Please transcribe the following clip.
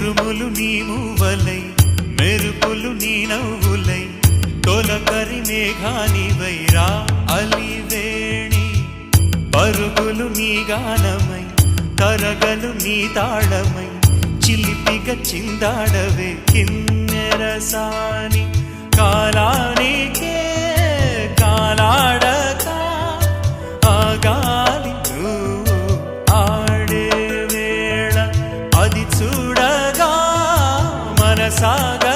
ఉరుములు నీ మూవలై మెరుపులు నీ నవ్వులై తొలకరి మేఘానివైరా అలివేణి పరుగులు నీ గానమై తరగలు నీ తాళమై చిలిపిగ చిందాడవే కిన్నెరసాని కాలానికే కాలాడక ఆగాలి నువ్వు ఆడే వేళ అది చూడగా మనసాగ